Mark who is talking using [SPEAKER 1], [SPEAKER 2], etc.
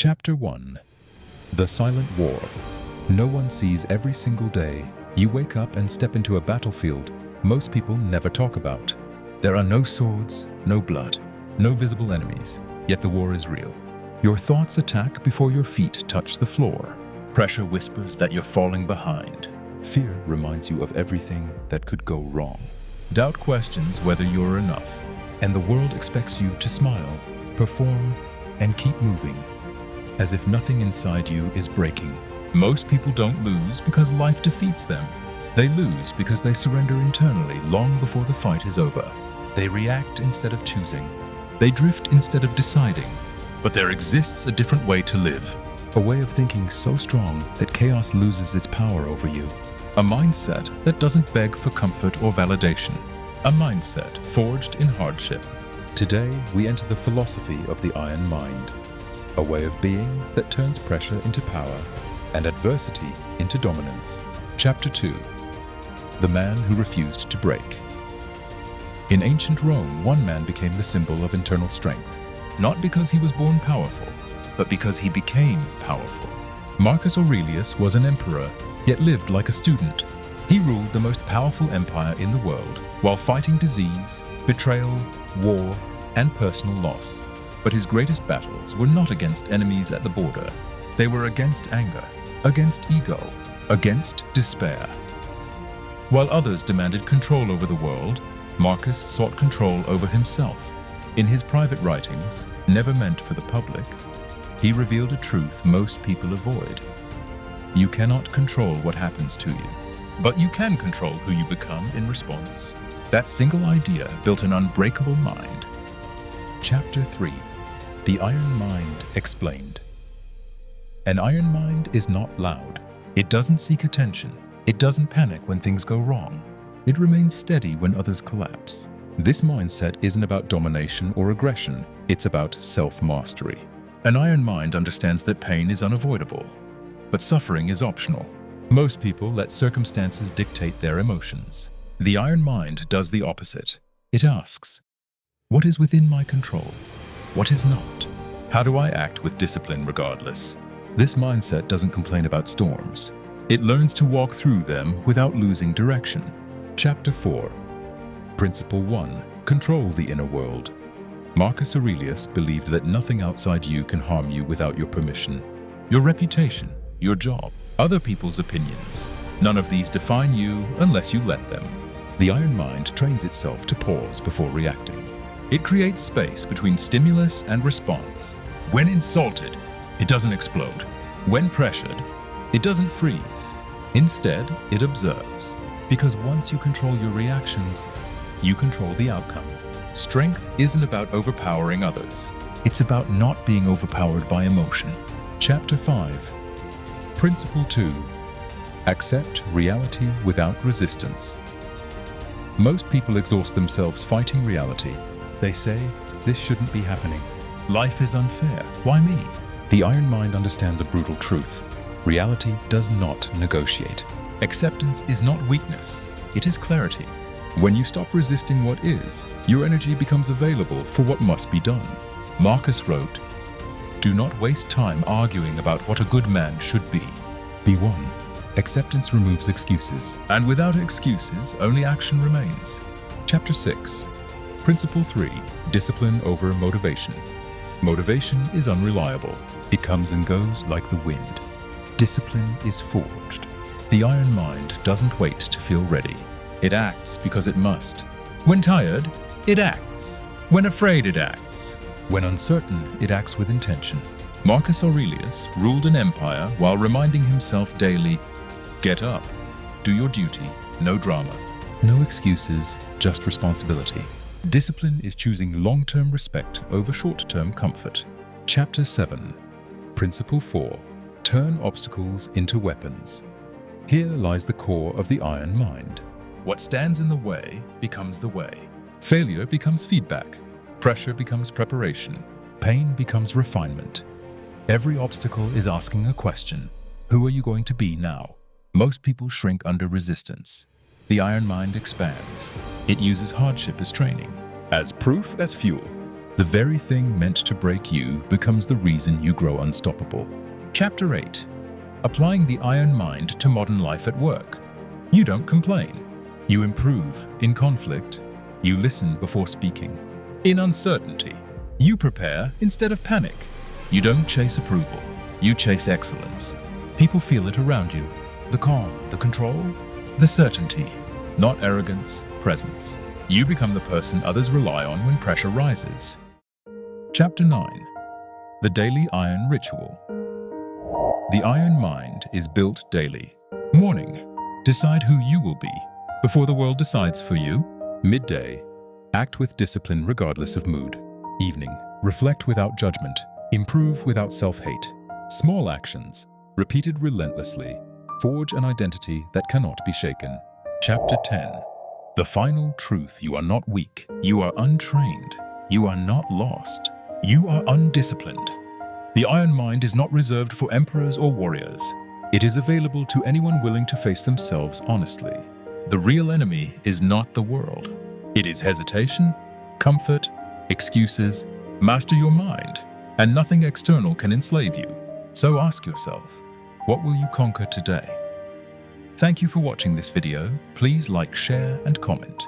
[SPEAKER 1] Chapter 1. The Silent War. No one sees every single day. You wake up and step into a battlefield most people never talk about. There are no swords, no blood, no visible enemies, yet the war is real. Your thoughts attack before your feet touch the floor. Pressure whispers that you're falling behind. Fear reminds you of everything that could go wrong. Doubt questions whether you're enough. And the world expects you to smile, perform, and keep moving, as if nothing inside you is breaking. Most people don't lose because life defeats them. They lose because they surrender internally long before the fight is over. They react instead of choosing. They drift instead of deciding. But there exists a different way to live. A way of thinking so strong that chaos loses its power over you. A mindset that doesn't beg for comfort or validation. A mindset forged in hardship. Today, we enter the philosophy of the iron mind. A way of being that turns pressure into power and adversity into dominance. Chapter 2. The man who refused to break. In ancient Rome, one man became the symbol of internal strength, not because he was born powerful, but because he became powerful. Marcus Aurelius was an emperor, yet lived like a student. He ruled the most powerful empire in the world, while fighting disease, betrayal, war, and personal loss. But his greatest battles were not against enemies at the border. They were against anger, against ego, against despair. While others demanded control over the world, Marcus sought control over himself. In his private writings, never meant for the public, he revealed a truth most people avoid. You cannot control what happens to you, but you can control who you become in response. That single idea built an unbreakable mind. Chapter 3. The Iron Mind Explained. An iron mind is not loud. It doesn't seek attention. It doesn't panic when things go wrong. It remains steady when others collapse. This mindset isn't about domination or aggression. It's about self-mastery. An iron mind understands that pain is unavoidable, but suffering is optional. Most people let circumstances dictate their emotions. The iron mind does the opposite. It asks, what is within my control? What is not? How do I act with discipline regardless? This mindset doesn't complain about storms. It learns to walk through them without losing direction. Chapter 4. Principle 1. Control the inner world. Marcus Aurelius believed that nothing outside you can harm you without your permission. Your reputation, your job, other people's opinions. None of these define you unless you let them. The iron mind trains itself to pause before reacting. It creates space between stimulus and response. When insulted, it doesn't explode. When pressured, it doesn't freeze. Instead, it observes. Because once you control your reactions, you control the outcome. Strength isn't about overpowering others. It's about not being overpowered by emotion. Chapter 5. Principle 2. Accept reality without resistance. Most people exhaust themselves fighting reality. They say, this shouldn't be happening. Life is unfair. Why me? The iron mind understands a brutal truth. Reality does not negotiate. Acceptance is not weakness. It is clarity. When you stop resisting what is, your energy becomes available for what must be done. Marcus wrote, do not waste time arguing about what a good man should be. Be one. Acceptance removes excuses. And without excuses, only action remains. Chapter 6. Principle 3. Discipline over motivation. Motivation is unreliable. It comes and goes like the wind. Discipline is forged. The iron mind doesn't wait to feel ready. It acts because it must. When tired, it acts. When afraid, it acts. When uncertain, it acts with intention. Marcus Aurelius ruled an empire while reminding himself daily, get up, do your duty, no drama. No excuses, just responsibility. Discipline is choosing long-term respect over short-term comfort. Chapter 7. Principle 4. Turn obstacles into weapons. Here lies the core of the iron mind. What stands in the way becomes the way. Failure becomes feedback. Pressure becomes preparation. Pain becomes refinement. Every obstacle is asking a question. Who are you going to be now? Most people shrink under resistance. The iron mind expands. It uses hardship as training, as proof as fuel. The very thing meant to break you becomes the reason you grow unstoppable. Chapter 8. Applying the iron mind to modern life at work. You don't complain. You improve in conflict. You listen before speaking. In uncertainty, you prepare instead of panic. You don't chase approval. You chase excellence. People feel it around you. The calm, the control, the certainty. Not arrogance, presence. You become the person others rely on when pressure rises. Chapter 9. The Daily Iron Ritual. The iron mind is built daily. Morning. Decide who you will be before the world decides for you. Midday. Act with discipline regardless of mood. Evening. Reflect without judgment. Improve without self-hate. Small actions, repeated relentlessly, forge an identity that cannot be shaken. Chapter 10. The final truth: you are not weak. You are untrained. You are not lost. You are undisciplined. The iron mind is not reserved for emperors or warriors. It is available to anyone willing to face themselves honestly. The real enemy is not the world. It is hesitation, comfort, excuses. Master your mind, and nothing external can enslave you. So ask yourself, what will you conquer today? Thank you for watching this video. Please like, share, and comment.